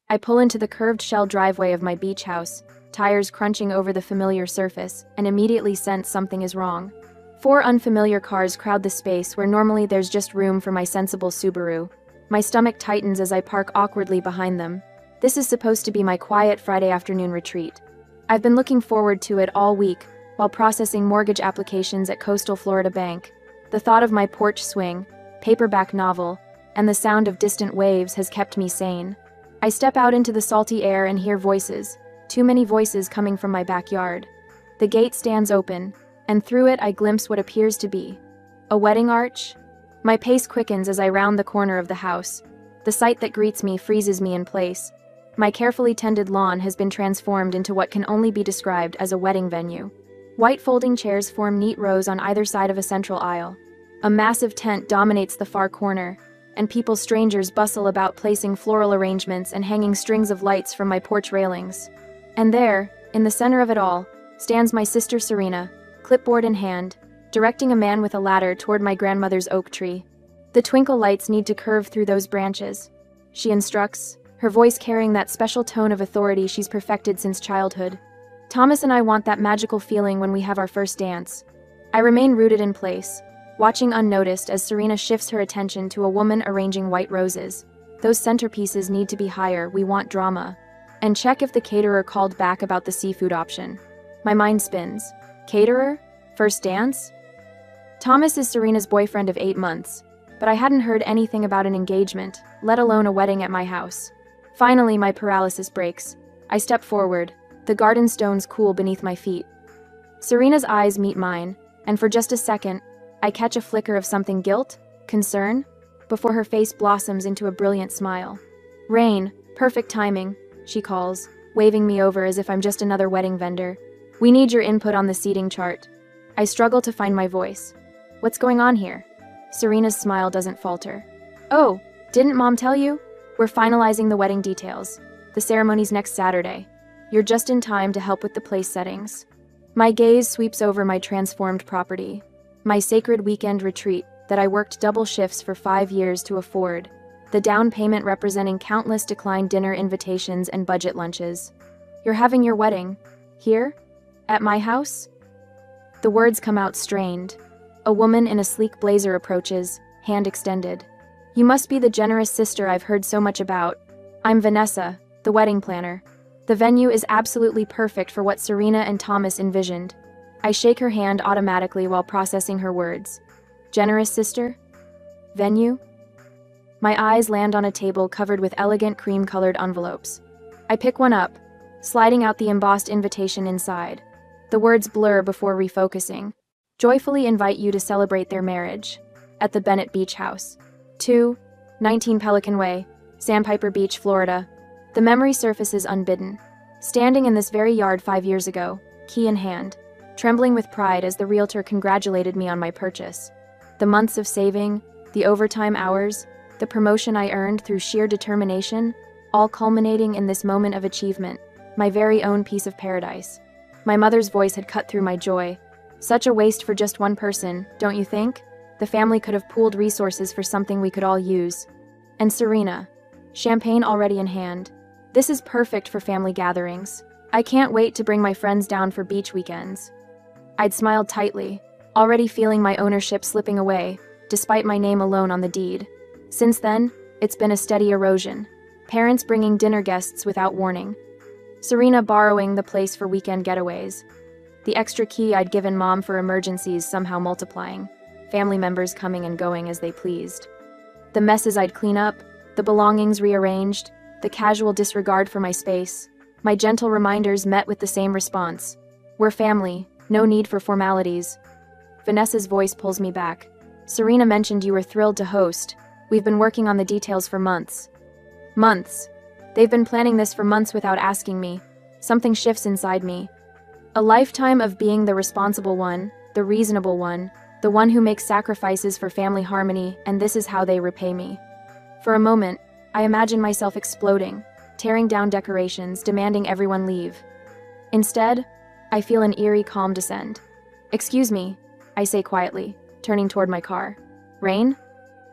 I pull into the curved shell driveway of my beach house, tires crunching over the familiar surface, and immediately sense something is wrong. Four unfamiliar cars crowd the space where normally there's just room for my sensible Subaru. My stomach tightens as I park awkwardly behind them. This is supposed to be my quiet Friday afternoon retreat. I've been looking forward to it all week while processing mortgage applications at Coastal Florida Bank. The thought of my porch swing, paperback novel, and the sound of distant waves has kept me sane. I step out into the salty air and hear voices, too many voices coming from my backyard. The gate stands open, and through it I glimpse what appears to be a wedding arch. My pace quickens as I round the corner of the house. The sight that greets me freezes me in place. My carefully tended lawn has been transformed into what can only be described as a wedding venue. White folding chairs form neat rows on either side of a central aisle. A massive tent dominates the far corner, and strangers bustle about placing floral arrangements and hanging strings of lights from my porch railings. And there, in the center of it all, stands my sister Serena, clipboard in hand, directing a man with a ladder toward my grandmother's oak tree. The twinkle lights need to curve through those branches, she instructs, her voice carrying that special tone of authority she's perfected since childhood. Thomas and I want that magical feeling when we have our first dance. I remain rooted in place, watching unnoticed as Serena shifts her attention to a woman arranging white roses. Those centerpieces need to be higher, we want drama. And check if the caterer called back about the seafood option. My mind spins. Caterer? First dance? Thomas is Serena's boyfriend of 8 months, but I hadn't heard anything about an engagement, let alone a wedding at my house. Finally, my paralysis breaks. I step forward, the garden stones cool beneath my feet. Serena's eyes meet mine, and for just a second, I catch a flicker of something guilt, concern, before her face blossoms into a brilliant smile. Rain, perfect timing, she calls, waving me over as if I'm just another wedding vendor. We need your input on the seating chart. I struggle to find my voice. What's going on here? Serena's smile doesn't falter. Oh, didn't Mom tell you? We're finalizing the wedding details. The ceremony's next Saturday. You're just in time to help with the place settings. My gaze sweeps over my transformed property, my sacred weekend retreat that I worked double shifts for 5 years to afford, the down payment representing countless declined dinner invitations and budget lunches. You're having your wedding? Here? At my house? The words come out strained. A woman in a sleek blazer approaches, hand extended. You must be the generous sister I've heard so much about. I'm Vanessa, the wedding planner. The venue is absolutely perfect for what Serena and Thomas envisioned. I shake her hand automatically while processing her words. Generous sister? Venue? My eyes land on a table covered with elegant cream-colored envelopes. I pick one up, sliding out the embossed invitation inside. The words blur before refocusing. Joyfully invite you to celebrate their marriage. At the Bennett Beach House. 19 Pelican Way, Sandpiper Beach, Florida. The memory surfaces unbidden. Standing in this very yard 5 years ago, key in hand, trembling with pride as the realtor congratulated me on my purchase. The months of saving, the overtime hours, the promotion I earned through sheer determination, all culminating in this moment of achievement, my very own piece of paradise. My mother's voice had cut through my joy. Such a waste for just one person, don't you think? The family could have pooled resources for something we could all use. And Serena, champagne already in hand. This is perfect for family gatherings. I can't wait to bring my friends down for beach weekends. I'd smiled tightly, already feeling my ownership slipping away, despite my name alone on the deed. Since then, it's been a steady erosion. Parents bringing dinner guests without warning. Serena borrowing the place for weekend getaways. The extra key I'd given Mom for emergencies somehow multiplying. Family members coming and going as they pleased. The messes I'd clean up, the belongings rearranged, the casual disregard for my space. My gentle reminders met with the same response. We're family, no need for formalities. Vanessa's voice pulls me back. Serena mentioned you were thrilled to host. We've been working on the details for months. Months. They've been planning this for months without asking me. Something shifts inside me. A lifetime of being the responsible one, the reasonable one, the one who makes sacrifices for family harmony, and this is how they repay me. For a moment, I imagine myself exploding, tearing down decorations, demanding everyone leave. Instead, I feel an eerie calm descend. Excuse me, I say quietly, turning toward my car. Rain?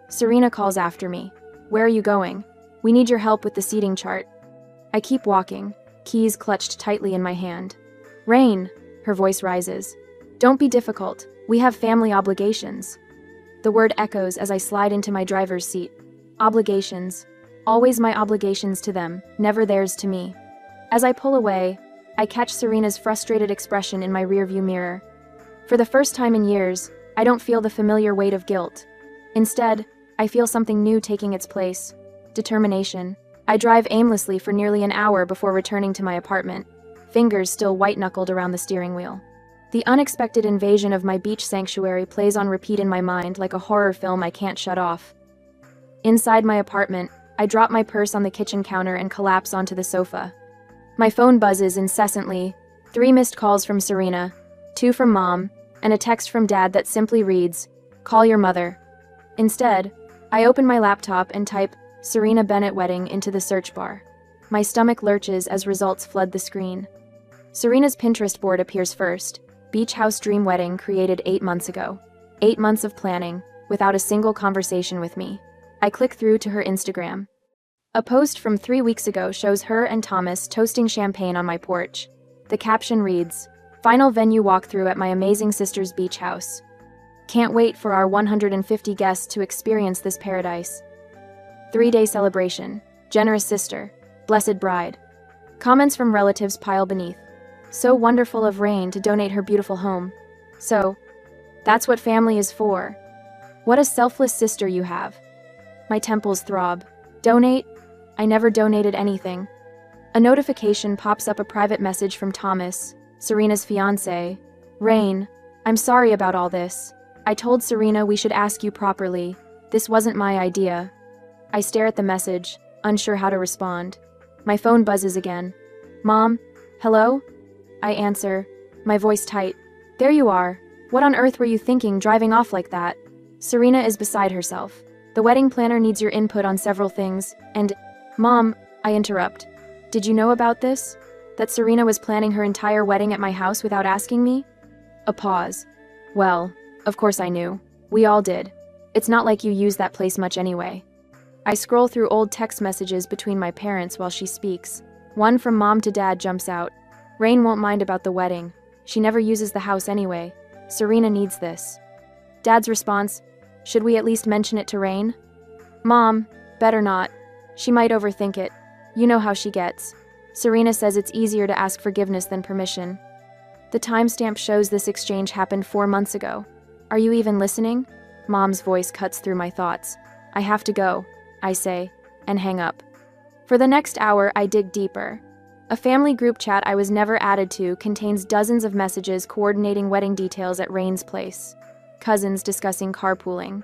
Serena calls after me. Where are you going? We need your help with the seating chart. I keep walking, keys clutched tightly in my hand. Rain, her voice rises. Don't be difficult. We have family obligations. The word echoes as I slide into my driver's seat. Obligations. Always my obligations to them, never theirs to me. As I pull away, I catch Serena's frustrated expression in my rearview mirror. For the first time in years, I don't feel the familiar weight of guilt. Instead, I feel something new taking its place. Determination. I drive aimlessly for nearly an hour before returning to my apartment, fingers still white-knuckled around the steering wheel. The unexpected invasion of my beach sanctuary plays on repeat in my mind like a horror film I can't shut off. Inside my apartment, I drop my purse on the kitchen counter and collapse onto the sofa. My phone buzzes incessantly, 3 missed calls from Serena, 2 from Mom, and a text from Dad that simply reads, "Call your mother." Instead, I open my laptop and type Serena Bennett wedding into the search bar. My stomach lurches as results flood the screen. Serena's Pinterest board appears first. Beach house dream wedding created 8 months ago. 8 months of planning, without a single conversation with me. I click through to her Instagram. A post from 3 weeks ago shows her and Thomas toasting champagne on my porch. The caption reads, "Final venue walkthrough at my amazing sister's beach house. Can't wait for our 150 guests to experience this paradise. 3-day celebration. Generous sister. Blessed bride." Comments from relatives pile beneath. So wonderful of Rain to donate her beautiful home. So, that's what family is for. What a selfless sister you have. My temples throb. Donate? I never donated anything. A notification pops up, a private message from Thomas, Serena's fiancé. "Rain, I'm sorry about all this. I told Serena we should ask you properly. This wasn't my idea." I stare at the message, unsure how to respond. My phone buzzes again. "Mom? Hello?" I answer, my voice tight. "There you are. What on earth were you thinking driving off like that?" Serena is beside herself. "The wedding planner needs your input on several things, and..." "Mom," I interrupt. "Did you know about this? That Serena was planning her entire wedding at my house without asking me?" A pause. "Well, of course I knew. We all did. It's not like you use that place much anyway." I scroll through old text messages between my parents while she speaks. One from Mom to Dad jumps out. "Rain won't mind about the wedding. She never uses the house anyway. Serena needs this." Dad's response, "Should we at least mention it to Rain?" "Mom, better not. She might overthink it. You know how she gets. Serena says it's easier to ask forgiveness than permission." The timestamp shows this exchange happened 4 months ago. "Are you even listening?" Mom's voice cuts through my thoughts. "I have to go," I say, and hang up. For the next hour, I dig deeper. A family group chat I was never added to contains dozens of messages coordinating wedding details at Rain's place. Cousins discussing carpooling.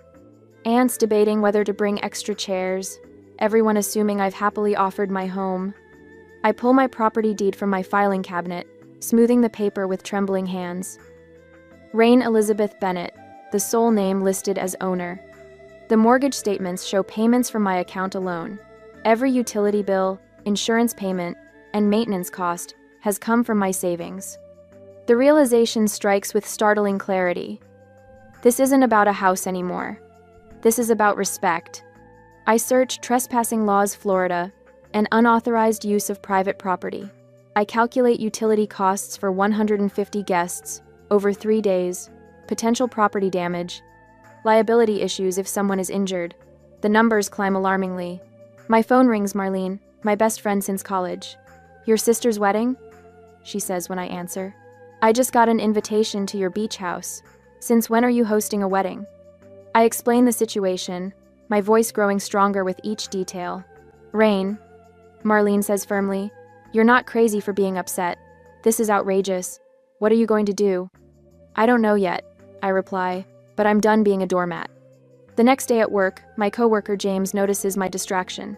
Aunts debating whether to bring extra chairs. Everyone assuming I've happily offered my home. I pull my property deed from my filing cabinet, smoothing the paper with trembling hands. Rain Elizabeth Bennett, the sole name listed as owner. The mortgage statements show payments from my account alone. Every utility bill, insurance payment, and maintenance cost has come from my savings. The realization strikes with startling clarity. This isn't about a house anymore. This is about respect. I search Trespassing Laws Florida and unauthorized use of private property. I calculate utility costs for 150 guests over 3 days, potential property damage, liability issues if someone is injured. The numbers climb alarmingly. My phone rings. Marlene, my best friend since college. "Your sister's wedding?" she says when I answer. "I just got an invitation to your beach house. Since when are you hosting a wedding?" I explain the situation, my voice growing stronger with each detail. "Rain," Marlene says firmly, "you're not crazy for being upset. This is outrageous. What are you going to do?" "I don't know yet," I reply, "but I'm done being a doormat." The next day at work, my coworker James notices my distraction.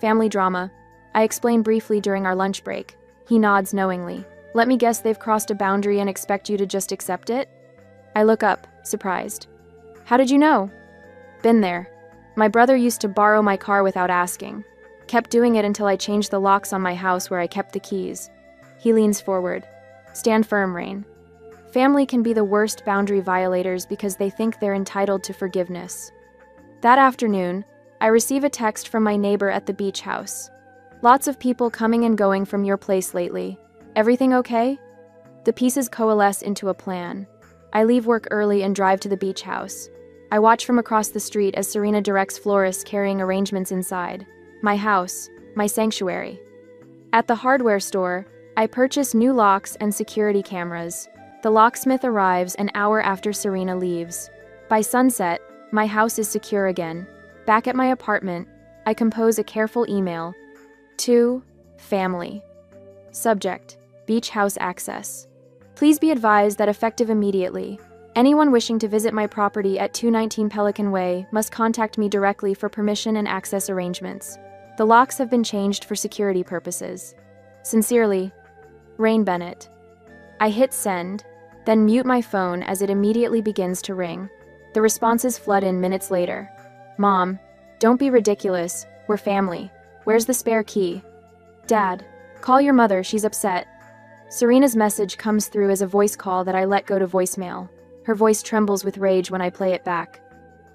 "Family drama." I explain briefly during our lunch break. He nods knowingly. "Let me guess they've crossed a boundary and expect you to just accept it?" I look up, surprised. "How did you know?" "Been there. My brother used to borrow my car without asking. Kept doing it until I changed the locks on my house where I kept the keys." He leans forward. "Stand firm, Rain. Family can be the worst boundary violators because they think they're entitled to forgiveness." That afternoon, I receive a text from my neighbor at the beach house. Lots of people coming and going from your place lately. Everything okay? The pieces coalesce into a plan. I leave work early and drive to the beach house. I watch from across the street as Serena directs florists carrying arrangements inside. My house, my sanctuary. At the hardware store, I purchase new locks and security cameras. The locksmith arrives an hour after Serena leaves. By sunset, my house is secure again. Back at my apartment, I compose a careful email. To family. Subject: beach house access. Please be advised that effective immediately, anyone wishing to visit my property at 219 Pelican Way must contact me directly for permission and access arrangements. The locks have been changed for security purposes. Sincerely, Rain Bennett. I hit send, then mute my phone as it immediately begins to ring. The responses flood in minutes later. Mom, don't be ridiculous, we're family. Where's the spare key? Dad, call your mother, she's upset. Serena's message comes through as a voice call that I let go to voicemail. Her voice trembles with rage when I play it back.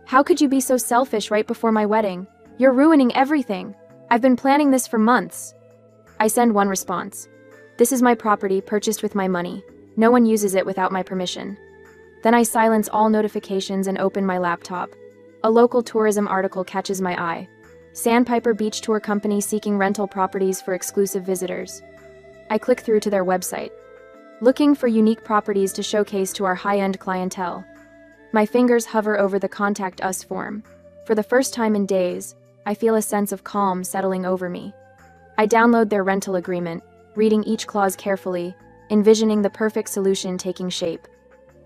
How could you be so selfish right before my wedding? You're ruining everything. I've been planning this for months. I send one response. This is my property, purchased with my money. No one uses it without my permission. Then I silence all notifications and open my laptop. A local tourism article catches my eye. Sandpiper Beach Tour Company seeking rental properties for exclusive visitors. I click through to their website, looking for unique properties to showcase to our high-end clientele. My fingers hover over the Contact Us form. For the first time in days, I feel a sense of calm settling over me. I download their rental agreement, reading each clause carefully, envisioning the perfect solution taking shape.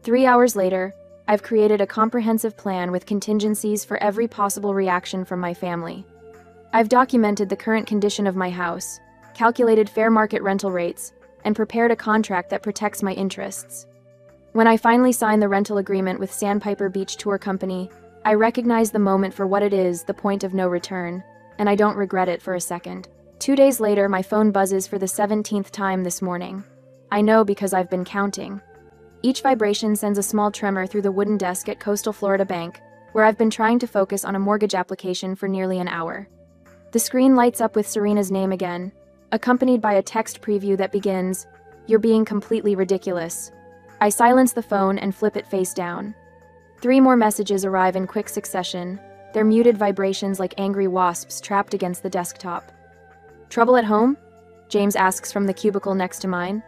3 hours later, I've created a comprehensive plan with contingencies for every possible reaction from my family. I've documented the current condition of my house, calculated fair market rental rates, and prepared a contract that protects my interests. When I finally sign the rental agreement with Sandpiper Beach Tour Company, I recognize the moment for what it is, the point of no return, and I don't regret it for a second. 2 days later, my phone buzzes for the 17th time this morning. I know because I've been counting. Each vibration sends a small tremor through the wooden desk at Coastal Florida Bank, where I've been trying to focus on a mortgage application for nearly an hour. The screen lights up with Serena's name again, accompanied by a text preview that begins, "You're being completely ridiculous." I silence the phone and flip it face down. 3 more messages arrive in quick succession, their muted vibrations like angry wasps trapped against the desktop. "Trouble at home?" James asks from the cubicle next to mine.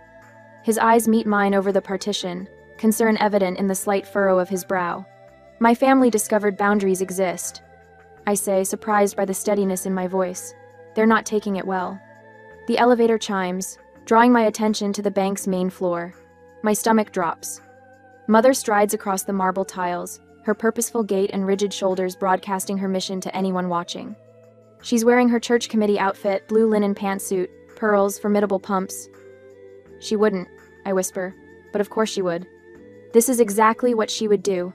His eyes meet mine over the partition, concern evident in the slight furrow of his brow. "My family discovered boundaries exist," I say, surprised by the steadiness in my voice. "They're not taking it well." The elevator chimes, drawing my attention to the bank's main floor. My stomach drops. Mother strides across the marble tiles, her purposeful gait and rigid shoulders broadcasting her mission to anyone watching. She's wearing her church committee outfit, blue linen pantsuit, pearls, formidable pumps. "She wouldn't," I whisper, "but of course she would. This is exactly what she would do."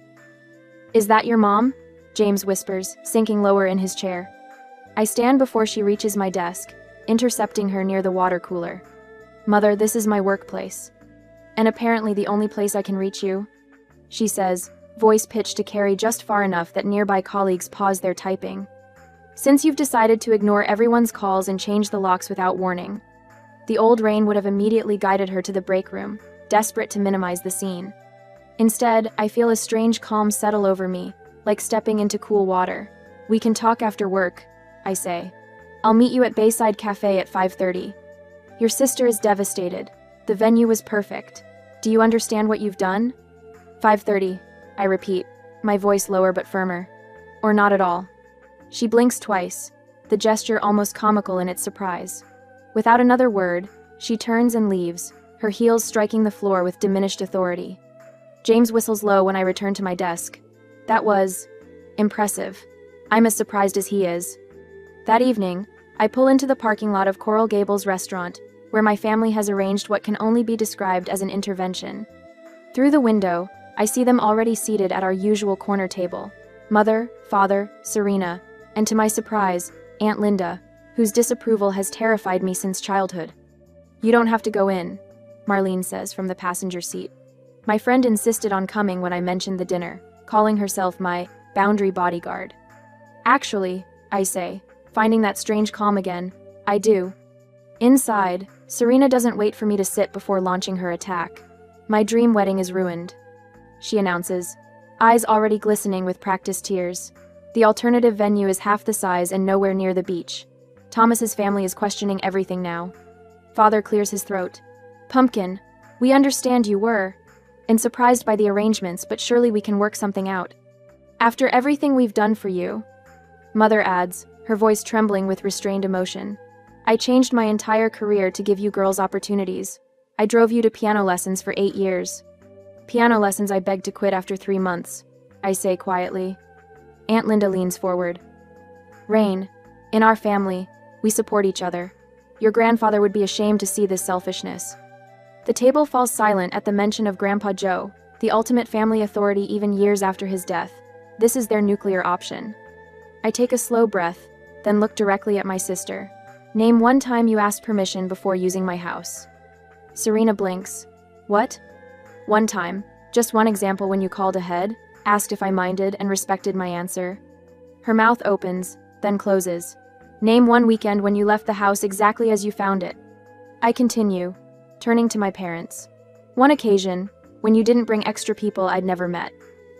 "Is that your mom?" James whispers, sinking lower in his chair. I stand before she reaches my desk, intercepting her near the water cooler. "Mother, this is my workplace. And apparently the only place I can reach you," she says, voice pitched to carry just far enough that nearby colleagues pause their typing. "Since you've decided to ignore everyone's calls and change the locks without warning." The old Rain would have immediately guided her to the break room, desperate to minimize the scene. Instead, I feel a strange calm settle over me, like stepping into cool water. "We can talk after work," I say. "I'll meet you at Bayside Cafe at 5:30. Your sister is devastated. The venue was perfect. Do you understand what you've done?" 5:30, I repeat, my voice lower but firmer. "Or not at all." She blinks twice, the gesture almost comical in its surprise. Without another word, she turns and leaves, her heels striking the floor with diminished authority. James whistles low when I return to my desk. That was impressive. I'm as surprised as he is. That evening, I pull into the parking lot of Coral Gables restaurant, where my family has arranged what can only be described as an intervention. Through the window, I see them already seated at our usual corner table. Mother, father, Serena, and to my surprise, Aunt Linda, whose disapproval has terrified me since childhood. "You don't have to go in," Marlene says from the passenger seat. My friend insisted on coming when I mentioned the dinner, calling herself my boundary bodyguard. "Actually," I say, finding that strange calm again, I do. Inside, Serena doesn't wait for me to sit before launching her attack. My dream wedding is ruined, she announces, eyes already glistening with practiced tears. The alternative venue is half the size and nowhere near the beach. Thomas's family is questioning everything now. Father clears his throat. Pumpkin, we understand you were, and surprised by the arrangements, but surely we can work something out. After everything we've done for you, Mother adds, her voice trembling with restrained emotion. I changed my entire career to give you girls opportunities. I drove you to piano lessons for 8 years. Piano lessons I begged to quit after 3 months, I say quietly. Aunt Linda leans forward. Rain, in our family, we support each other. Your grandfather would be ashamed to see this selfishness. The table falls silent at the mention of Grandpa Joe, the ultimate family authority even years after his death. This is their nuclear option. I take a slow breath, then look directly at my sister. Name one time you asked permission before using my house. Serena blinks. What? One time. Just one example when you called ahead, asked if I minded, and respected my answer. Her mouth opens, then closes. Name one weekend when you left the house exactly as you found it. I continue, turning to my parents. One occasion, when you didn't bring extra people I'd never met.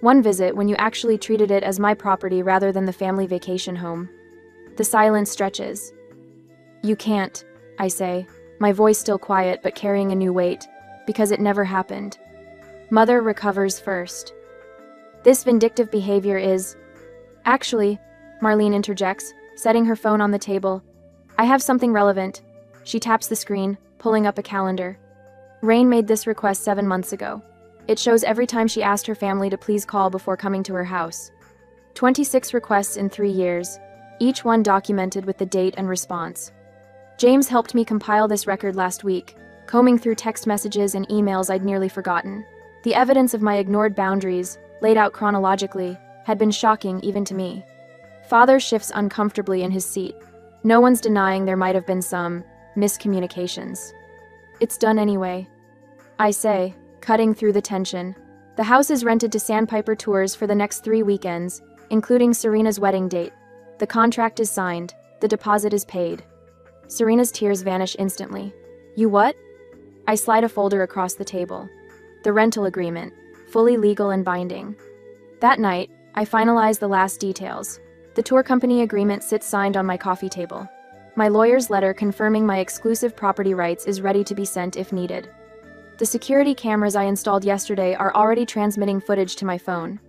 One visit when you actually treated it as my property rather than the family vacation home. The silence stretches. You can't, I say, my voice still quiet but carrying a new weight, because it never happened. Mother recovers first. This vindictive behavior is... Actually, Marlene interjects, setting her phone on the table. I have something relevant. She taps the screen, pulling up a calendar. Rain made this request 7 months ago. It shows every time she asked her family to please call before coming to her house. 26 requests in 3 years, each one documented with the date and response. James helped me compile this record last week, combing through text messages and emails I'd nearly forgotten. The evidence of my ignored boundaries, laid out chronologically, had been shocking even to me. Father shifts uncomfortably in his seat. No one's denying there might have been some miscommunications. It's done anyway, I say, cutting through the tension. The house is rented to Sandpiper Tours for the next 3 weekends, including Serena's wedding date. The contract is signed. The deposit is paid. Serena's tears vanish instantly. You what? I slide a folder across the table. The rental agreement, fully legal and binding. That night, I finalize the last details. The tour company agreement sits signed on my coffee table. My lawyer's letter confirming my exclusive property rights is ready to be sent if needed. The security cameras I installed yesterday are already transmitting footage to my phone.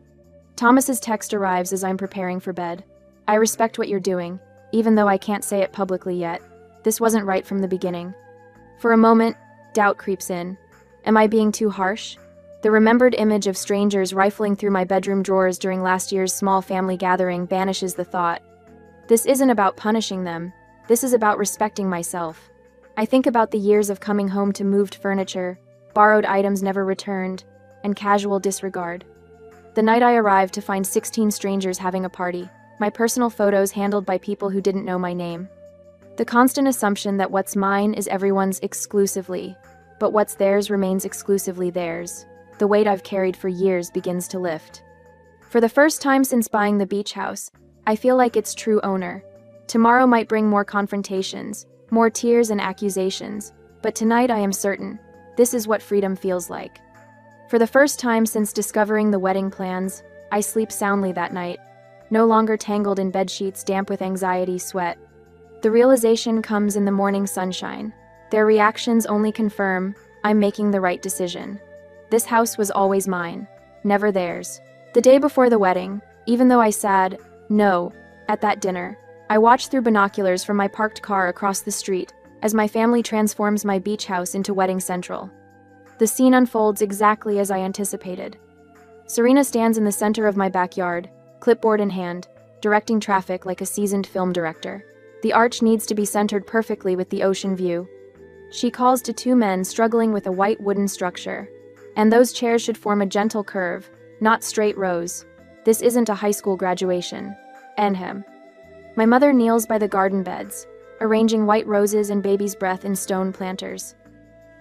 Thomas's text arrives as I'm preparing for bed. I respect what you're doing, even though I can't say it publicly yet. This wasn't right from the beginning. For a moment, doubt creeps in. Am I being too harsh? The remembered image of strangers rifling through my bedroom drawers during last year's small family gathering banishes the thought. This isn't about punishing them. This is about respecting myself. I think about the years of coming home to moved furniture, borrowed items never returned, and casual disregard. The night I arrived to find 16 strangers having a party, my personal photos handled by people who didn't know my name. The constant assumption that what's mine is everyone's exclusively, but what's theirs remains exclusively theirs. The weight I've carried for years begins to lift. For the first time since buying the beach house, I feel like its true owner. Tomorrow might bring more confrontations, more tears and accusations, but tonight I am certain. This is what freedom feels like. For the first time since discovering the wedding plans, I sleep soundly that night, no longer tangled in bedsheets damp with anxiety sweat. The realization comes in the morning sunshine. Their reactions only confirm I'm making the right decision. This house was always mine, never theirs. The day before the wedding, even though I said no at that dinner, I watched through binoculars from my parked car across the street as my family transforms my beach house into Wedding Central. The scene unfolds exactly as I anticipated. Serena stands in the center of my backyard, clipboard in hand, directing traffic like a seasoned film director. The arch needs to be centered perfectly with the ocean view. She calls to 2 men struggling with a white wooden structure. And those chairs should form a gentle curve, not straight rows. This isn't a high school graduation. Ahem. My mother kneels by the garden beds, arranging white roses and baby's breath in stone planters.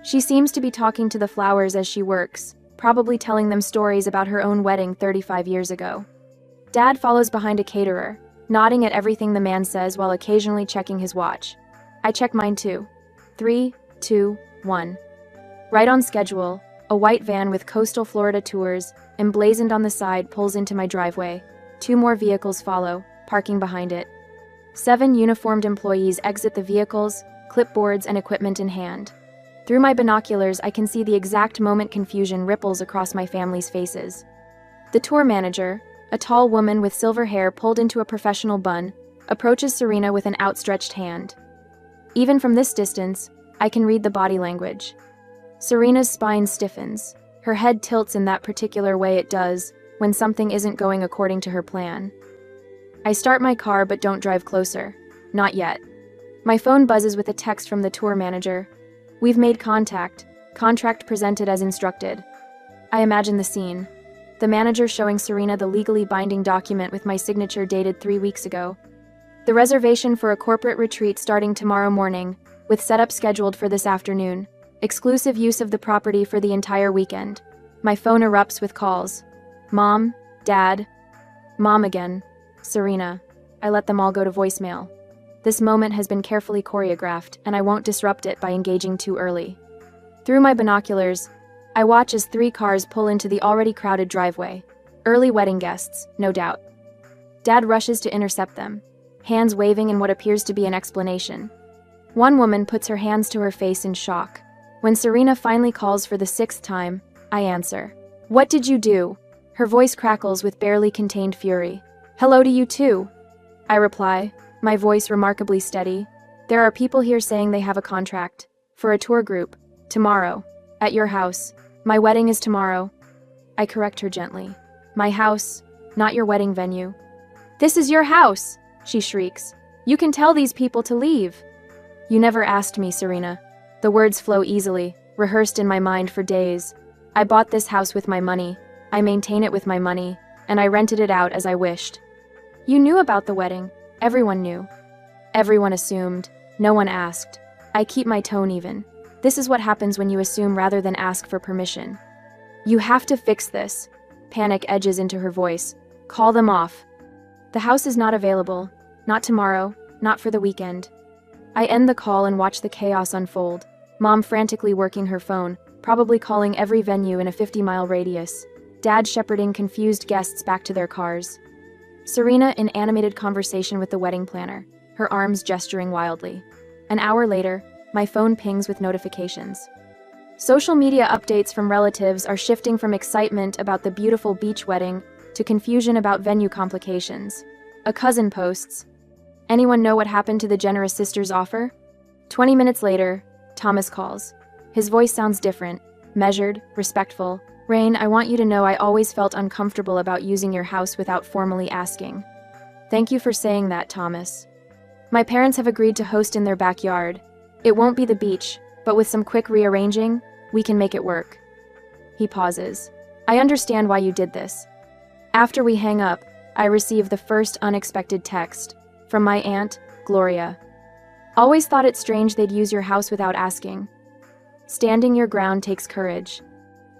She seems to be talking to the flowers as she works, probably telling them stories about her own wedding 35 years ago. Dad follows behind a caterer, nodding at everything the man says while occasionally checking his watch. I check mine too. 3, 2, 1. Right on schedule, a white van with coastal Florida tours, emblazoned on the side, pulls into my driveway. 2 more vehicles follow, parking behind it. 7 uniformed employees exit the vehicles, clipboards and equipment in hand. Through my binoculars, I can see the exact moment confusion ripples across my family's faces. The tour manager, a tall woman with silver hair pulled into a professional bun, approaches Serena with an outstretched hand. Even from this distance, I can read the body language. Serena's spine stiffens. Her head tilts in that particular way it does when something isn't going according to her plan. I start my car but don't drive closer. Not yet. My phone buzzes with a text from the tour manager. We've made contact. Contract presented as instructed. I imagine the scene. The manager showing Serena the legally binding document with my signature dated 3 weeks ago. The reservation for a corporate retreat starting tomorrow morning, with setup scheduled for this afternoon. Exclusive use of the property for the entire weekend. My phone erupts with calls. Mom, Dad, Mom again, Serena. I let them all go to voicemail. This moment has been carefully choreographed, and I won't disrupt it by engaging too early. Through my binoculars, I watch as 3 cars pull into the already crowded driveway. Early wedding guests, no doubt. Dad rushes to intercept them, hands waving in what appears to be an explanation. One woman puts her hands to her face in shock. When Serena finally calls for the 6th time, I answer. What did you do? Her voice crackles with barely contained fury. Hello to you too. I reply, my voice remarkably steady. There are people here saying they have a contract. For a tour group. Tomorrow. At your house. My wedding is tomorrow. I correct her gently. My house, not your wedding venue. This is your house, she shrieks. You can tell these people to leave. You never asked me, Serena. The words flow easily, rehearsed in my mind for days. I bought this house with my money. I maintain it with my money, and I rented it out as I wished. You knew about the wedding. Everyone knew. Everyone assumed. No one asked. I keep my tone even. This is what happens when you assume rather than ask for permission. You have to fix this. Panic edges into her voice. Call them off. The house is not available. Not tomorrow. Not for the weekend. I end the call and watch the chaos unfold. Mom frantically working her phone, probably calling every venue in a 50-mile radius. Dad shepherding confused guests back to their cars. Serena in animated conversation with the wedding planner, her arms gesturing wildly. An hour later, my phone pings with notifications. Social media updates from relatives are shifting from excitement about the beautiful beach wedding to confusion about venue complications. A cousin posts, anyone know what happened to the generous sister's offer? 20 minutes later, Thomas calls. His voice sounds different, measured, respectful. Rain, I want you to know I always felt uncomfortable about using your house without formally asking. Thank you for saying that, Thomas. My parents have agreed to host in their backyard. It won't be the beach, but with some quick rearranging, we can make it work. He pauses. I understand why you did this. After we hang up, I receive the first unexpected text from my aunt, Gloria. Always thought it strange they'd use your house without asking. Standing your ground takes courage.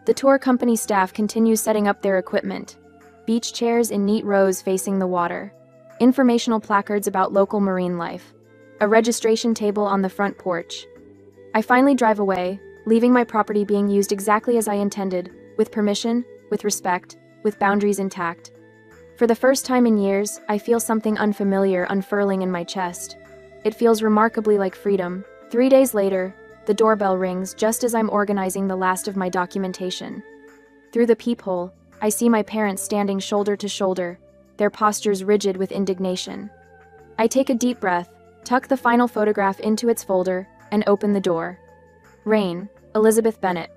The tour company staff continues setting up their equipment. Beach chairs in neat rows facing the water. Informational placards about local marine life. A registration table on the front porch. I finally drive away, leaving my property being used exactly as I intended, with permission, with respect, with boundaries intact. For the first time in years, I feel something unfamiliar unfurling in my chest. It feels remarkably like freedom. 3 days later, the doorbell rings just as I'm organizing the last of my documentation. Through the peephole, I see my parents standing shoulder to shoulder, their postures rigid with indignation. I take a deep breath, tuck the final photograph into its folder, and open the door. Rain, Elizabeth Bennett,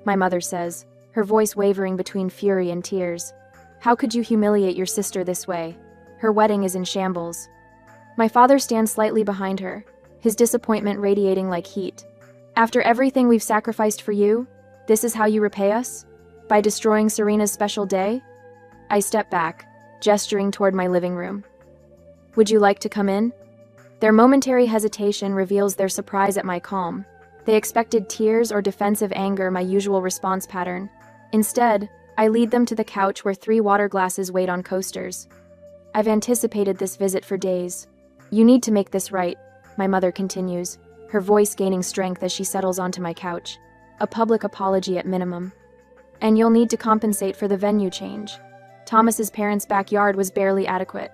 my mother says, her voice wavering between fury and tears. How could you humiliate your sister this way? Her wedding is in shambles. My father stands slightly behind her, his disappointment radiating like heat. After everything we've sacrificed for you, this is how you repay us? By destroying Serena's special day? I step back, gesturing toward my living room. Would you like to come in? Their momentary hesitation reveals their surprise at my calm. They expected tears or defensive anger, my usual response pattern. Instead, I lead them to the couch where 3 water glasses wait on coasters. I've anticipated this visit for days. You need to make this right. my mother continues, her voice gaining strength as she settles onto my couch. A public apology at minimum. And you'll need to compensate for the venue change. Thomas's parents' backyard was barely adequate.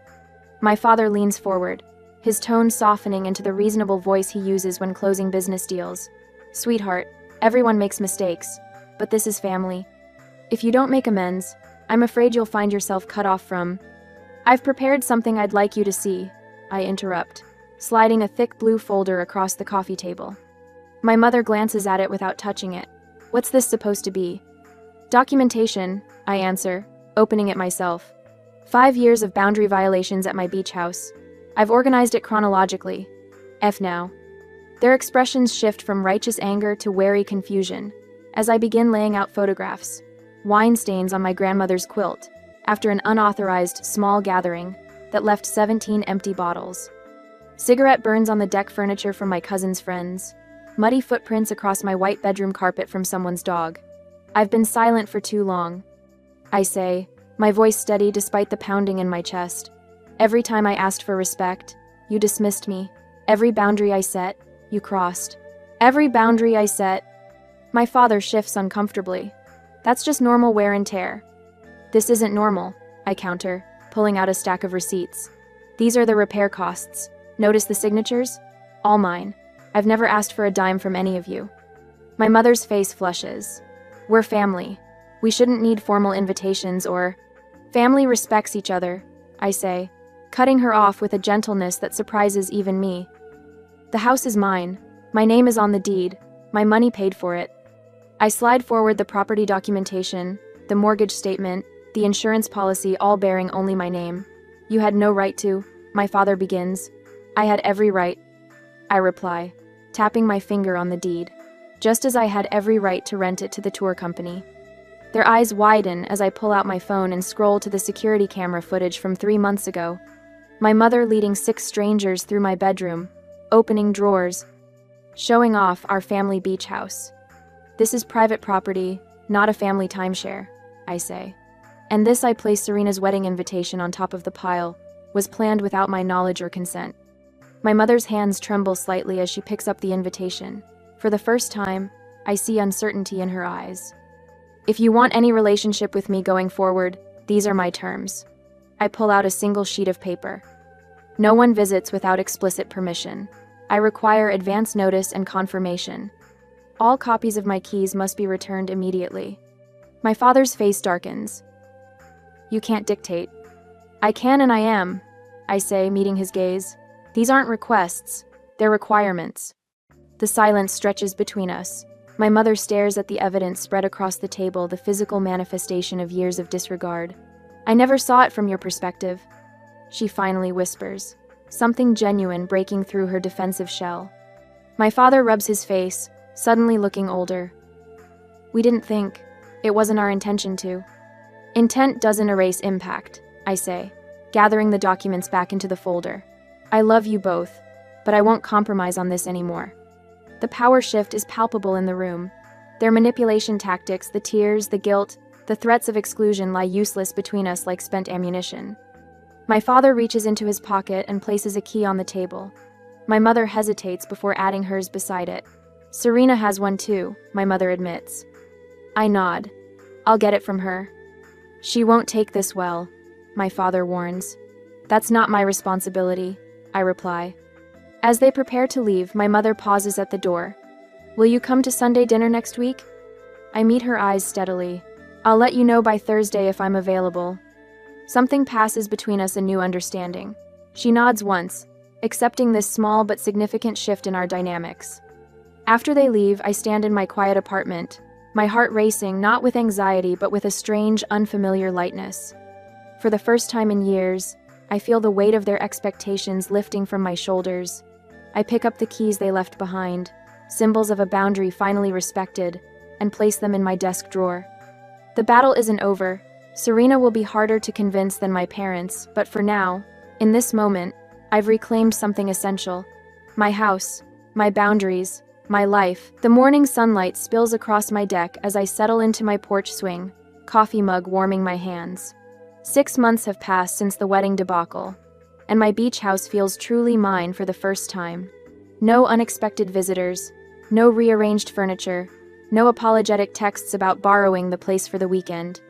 My father leans forward, his tone softening into the reasonable voice he uses when closing business deals. Sweetheart, everyone makes mistakes, but this is family. If you don't make amends, I'm afraid you'll find yourself cut off from. I've prepared something I'd like you to see, I interrupt, sliding a thick blue folder across the coffee table. My mother glances at it without touching it. What's this supposed to be? Documentation, I answer, opening it myself. 5 years of boundary violations at my beach house. I've organized it chronologically. F now. Their expressions shift from righteous anger to wary confusion as I begin laying out photographs. Wine stains on my grandmother's quilt after an unauthorized small gathering that left 17 empty bottles. Cigarette burns on the deck furniture from my cousin's friends. Muddy footprints across my white bedroom carpet from someone's dog. I've been silent for too long, I say, my voice steady despite the pounding in my chest. Every time I asked for respect, you dismissed me. Every boundary I set, you crossed. Every boundary I set. My father shifts uncomfortably. That's just normal wear and tear. This isn't normal, I counter, pulling out a stack of receipts. These are the repair costs. Notice the signatures? All mine. I've never asked for a dime from any of you. My mother's face flushes. We're family. We shouldn't need formal invitations or... Family respects each other, I say, cutting her off with a gentleness that surprises even me. The house is mine. My name is on the deed. My money paid for it. I slide forward the property documentation, the mortgage statement, the insurance policy, all bearing only my name. You had no right to, my father begins. I had every right, I reply, tapping my finger on the deed, just as I had every right to rent it to the tour company. Their eyes widen as I pull out my phone and scroll to the security camera footage from 3 months ago. My mother leading 6 strangers through my bedroom, opening drawers, showing off our family beach house. This is private property, not a family timeshare, I say. And this, I place Serena's wedding invitation on top of the pile, was planned without my knowledge or consent. My mother's hands tremble slightly as she picks up the invitation. For the first time, I see uncertainty in her eyes. If you want any relationship with me going forward, these are my terms. I pull out a single sheet of paper. No one visits without explicit permission. I require advance notice and confirmation. All copies of my keys must be returned immediately. My father's face darkens. You can't dictate. I can and I am, I say, meeting his gaze. These aren't requests, they're requirements. The silence stretches between us. My mother stares at the evidence spread across the table, the physical manifestation of years of disregard. I never saw it from your perspective, she finally whispers, something genuine breaking through her defensive shell. My father rubs his face, suddenly looking older. We didn't think. It wasn't our intention to. Intent doesn't erase impact, I say, gathering the documents back into the folder. I love you both, but I won't compromise on this anymore. The power shift is palpable in the room. Their manipulation tactics, the tears, the guilt, the threats of exclusion lie useless between us like spent ammunition. My father reaches into his pocket and places a key on the table. My mother hesitates before adding hers beside it. Serena has one too, my mother admits. I nod. I'll get it from her. She won't take this well, my father warns. That's not my responsibility, I reply. As they prepare to leave, my mother pauses at the door. Will you come to Sunday dinner next week? I meet her eyes steadily. I'll let you know by Thursday if I'm available. Something passes between us, a new understanding. She nods once, accepting this small but significant shift in our dynamics. After they leave, I stand in my quiet apartment, my heart racing, not with anxiety but with a strange, unfamiliar lightness. For the first time in years, I feel the weight of their expectations lifting from my shoulders. I pick up the keys they left behind, symbols of a boundary finally respected, and place them in my desk drawer. The battle isn't over. Serena will be harder to convince than my parents, but for now, in this moment, I've reclaimed something essential. My house, my boundaries, my life. The morning sunlight spills across my deck as I settle into my porch swing, coffee mug warming my hands. 6 months have passed since the wedding debacle, and my beach house feels truly mine for the first time. No unexpected visitors, no rearranged furniture, no apologetic texts about borrowing the place for the weekend.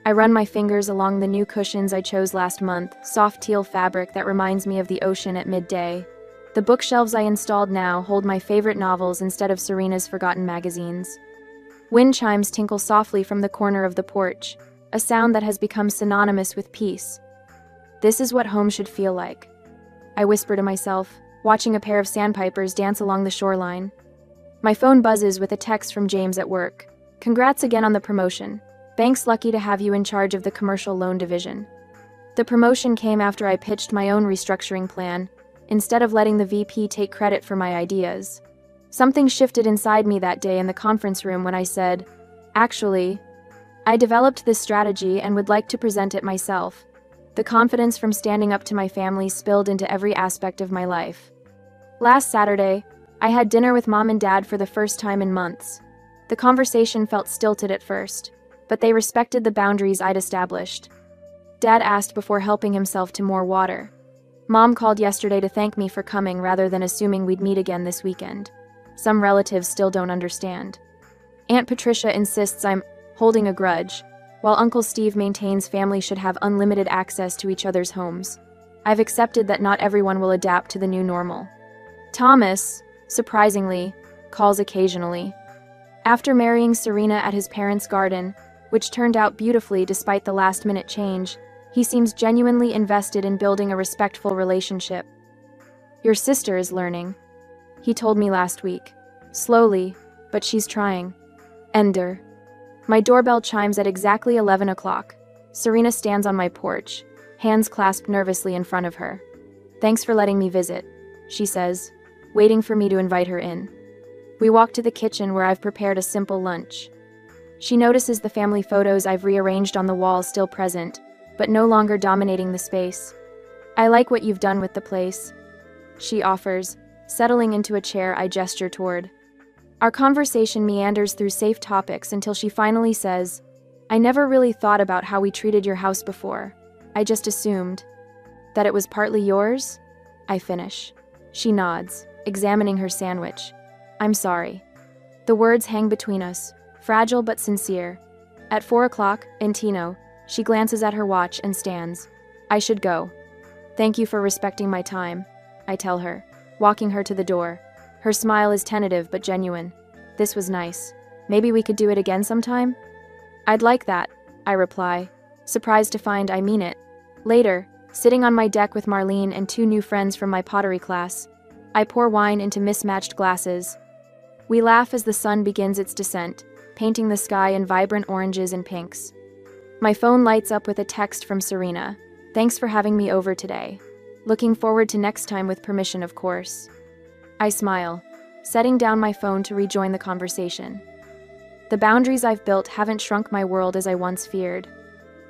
I run my fingers along the new cushions I chose last month, soft teal fabric that reminds me of the ocean at midday. The bookshelves I installed now hold my favorite novels instead of Serena's forgotten magazines. Wind chimes tinkle softly from the corner of the porch, a sound that has become synonymous with peace. This is what home should feel like, I whisper to myself, watching a pair of sandpipers dance along the shoreline. My phone buzzes with a text from James at work. Congrats again on the promotion. Bank's lucky to have you in charge of the commercial loan division. The promotion came after I pitched my own restructuring plan, instead of letting the VP take credit for my ideas. Something shifted inside me that day in the conference room when I said, "Actually, I developed this strategy and would like to present it myself." The confidence from standing up to my family spilled into every aspect of my life. Last Saturday, I had dinner with Mom and Dad for the first time in months. The conversation felt stilted at first, but they respected the boundaries I'd established. Dad asked before helping himself to more water. Mom called yesterday to thank me for coming rather than assuming we'd meet again this weekend. Some relatives still don't understand. Aunt Patricia insists I'm holding a grudge, while Uncle Steve maintains families should have unlimited access to each other's homes. I've accepted that not everyone will adapt to the new normal. Thomas, surprisingly, calls occasionally. After marrying Serena at his parents' garden, which turned out beautifully despite the last-minute change, he seems genuinely invested in building a respectful relationship. Your sister is learning, he told me last week. Slowly, but she's trying. Ender. My doorbell chimes at exactly 11 o'clock. Serena stands on my porch, hands clasped nervously in front of her. Thanks for letting me visit, she says, waiting for me to invite her in. We walk to the kitchen where I've prepared a simple lunch. She notices the family photos I've rearranged on the wall still present, but no longer dominating the space. I like what you've done with the place, she offers, settling into a chair I gesture toward. Our conversation meanders through safe topics until she finally says, I never really thought about how we treated your house before. I just assumed. That it was partly yours? I finish. She nods, examining her sandwich. I'm sorry. The words hang between us, fragile but sincere. At 4 o'clock, in Tino, she glances at her watch and stands. I should go. Thank you for respecting my time, I tell her, walking her to the door. Her smile is tentative but genuine. This was nice. Maybe we could do it again sometime? I'd like that, I reply, surprised to find I mean it. Later, sitting on my deck with Marlene and 2 new friends from my pottery class, I pour wine into mismatched glasses. We laugh as the sun begins its descent, painting the sky in vibrant oranges and pinks. My phone lights up with a text from Serena. Thanks for having me over today. Looking forward to next time with permission, of course. I smile, setting down my phone to rejoin the conversation. The boundaries I've built haven't shrunk my world as I once feared.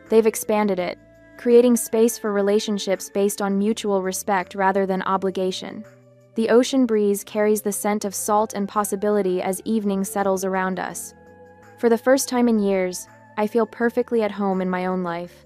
They've expanded it, creating space for relationships based on mutual respect rather than obligation. The ocean breeze carries the scent of salt and possibility as evening settles around us. For the first time in years, I feel perfectly at home in my own life.